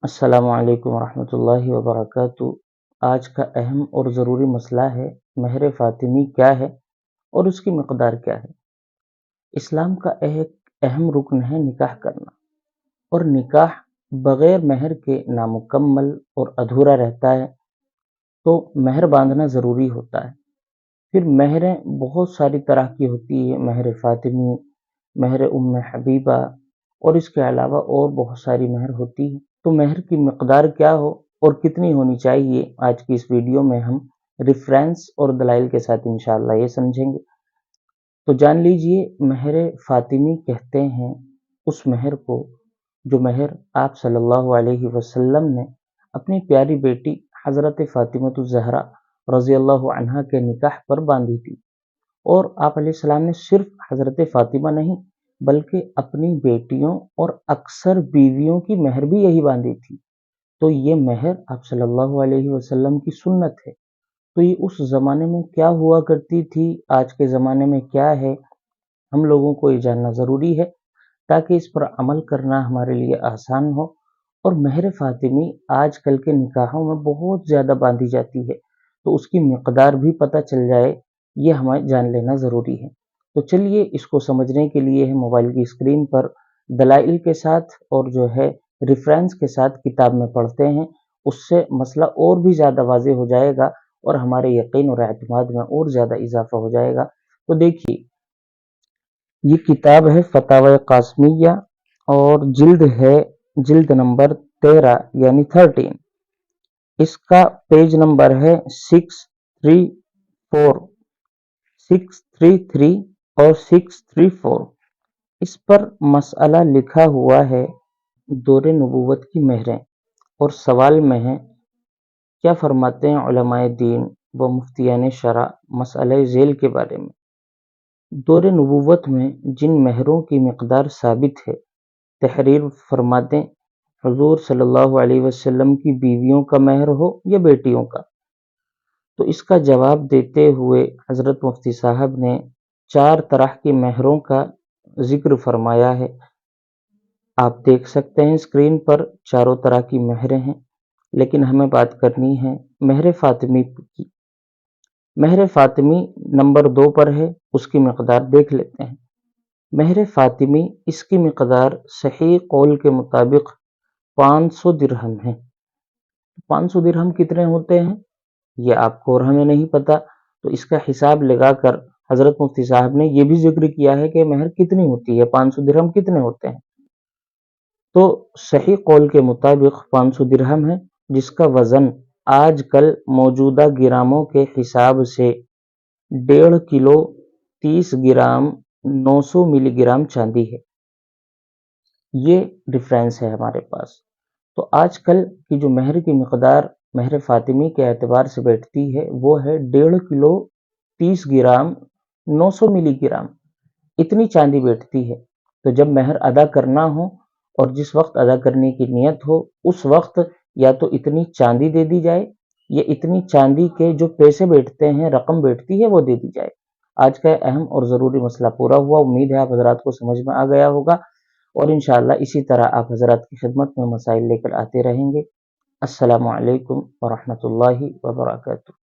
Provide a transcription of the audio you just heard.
السلام علیکم ورحمۃ اللہ وبرکاتہ۔ آج کا اہم اور ضروری مسئلہ ہے مہر فاطمی کیا ہے اور اس کی مقدار کیا ہے۔ اسلام کا ایک اہم رکن ہے نکاح کرنا، اور نکاح بغیر مہر کے نامکمل اور ادھورا رہتا ہے، تو مہر باندھنا ضروری ہوتا ہے۔ پھر مہریں بہت ساری طرح کی ہوتی ہے، مہر فاطمی، مہر ام حبیبہ، اور اس کے علاوہ اور بہت ساری مہر ہوتی ہے۔ تو مہر کی مقدار کیا ہو اور کتنی ہونی چاہیے، آج کی اس ویڈیو میں ہم ریفرنس اور دلائل کے ساتھ انشاءاللہ یہ سمجھیں گے۔ تو جان لیجئے، مہر فاطمی کہتے ہیں اس مہر کو جو مہر آپ صلی اللہ علیہ وسلم نے اپنی پیاری بیٹی حضرت فاطمۃ الزہرا رضی اللہ عنہا کے نکاح پر باندھی تھی، اور آپ علیہ السلام نے صرف حضرت فاطمہ نہیں بلکہ اپنی بیٹیوں اور اکثر بیویوں کی مہر بھی یہی باندھی تھی۔ تو یہ مہر آپ صلی اللہ علیہ وسلم کی سنت ہے۔ تو یہ اس زمانے میں کیا ہوا کرتی تھی، آج کے زمانے میں کیا ہے، ہم لوگوں کو یہ جاننا ضروری ہے تاکہ اس پر عمل کرنا ہمارے لیے آسان ہو۔ اور مہر فاطمی آج کل کے نکاحوں میں بہت زیادہ باندھی جاتی ہے، تو اس کی مقدار بھی پتہ چل جائے، یہ ہمیں جان لینا ضروری ہے۔ تو چلیے اس کو سمجھنے کے لیے ہم موبائل کی اسکرین پر دلائل کے ساتھ اور جو ہے ریفرنس کے ساتھ کتاب میں پڑھتے ہیں، اس سے مسئلہ اور بھی زیادہ واضح ہو جائے گا اور ہمارے یقین اور اعتماد میں اور زیادہ اضافہ ہو جائے گا۔ تو دیکھیے، یہ کتاب ہے فتاوی قاسمیہ، اور جلد نمبر 13 یعنی 13۔ اس کا پیج نمبر ہے 634، 633 اور 634۔ اس پر مسئلہ لکھا ہوا ہے دور نبوت کی مہریں، اور سوال میں ہے کیا فرماتے ہیں علماء دین و مفتیان شرع مسئلہ ذیل کے بارے میں۔ دور نبوت میں جن مہروں کی مقدار ثابت ہے، تحریر فرما دیں حضور صلی اللہ علیہ وسلم کی بیویوں کا مہر ہو یا بیٹیوں کا۔ تو اس کا جواب دیتے ہوئے حضرت مفتی صاحب نے 4 طرح کی مہروں کا ذکر فرمایا ہے۔ آپ دیکھ سکتے ہیں اسکرین پر 4 طرح کی مہریں ہیں، لیکن ہمیں بات کرنی ہے مہر فاطمی کی۔ مہر فاطمی نمبر 2 پر ہے، اس کی مقدار دیکھ لیتے ہیں۔ مہر فاطمی، اس کی مقدار صحیح قول کے مطابق 500 درہم ہے۔ 500 درہم کتنے ہوتے ہیں یہ آپ کو اور ہمیں نہیں پتا، تو اس کا حساب لگا کر حضرت مفتی صاحب نے یہ بھی ذکر کیا ہے کہ مہر کتنی ہوتی ہے، 500 درہم کتنے ہوتے ہیں۔ تو صحیح قول کے مطابق 500 درہم ہے، جس کا وزن آج کل موجودہ گراموں کے حساب سے 1.5 کلو 30 گرام 900 ملی گرام چاندی ہے۔ یہ ریفرنس ہے ہمارے پاس۔ تو آج کل کی جو مہر کی مقدار مہر فاطمی کے اعتبار سے بیٹھتی ہے، وہ ہے 1.5 کلو 30 گرام 900 ملی گرام، اتنی چاندی بیٹھتی ہے۔ تو جب مہر ادا کرنا ہو اور جس وقت ادا کرنے کی نیت ہو، اس وقت یا تو اتنی چاندی دے دی جائے، یا اتنی چاندی کے جو پیسے بیٹھتے ہیں، رقم بیٹھتی ہے، وہ دے دی جائے۔ آج کا اہم اور ضروری مسئلہ پورا ہوا، امید ہے آپ حضرات کو سمجھ میں آ گیا ہوگا، اور انشاءاللہ اسی طرح آپ حضرات کی خدمت میں مسائل لے کر آتے رہیں گے۔ السلام علیکم ورحمۃ اللہ وبرکاتہ۔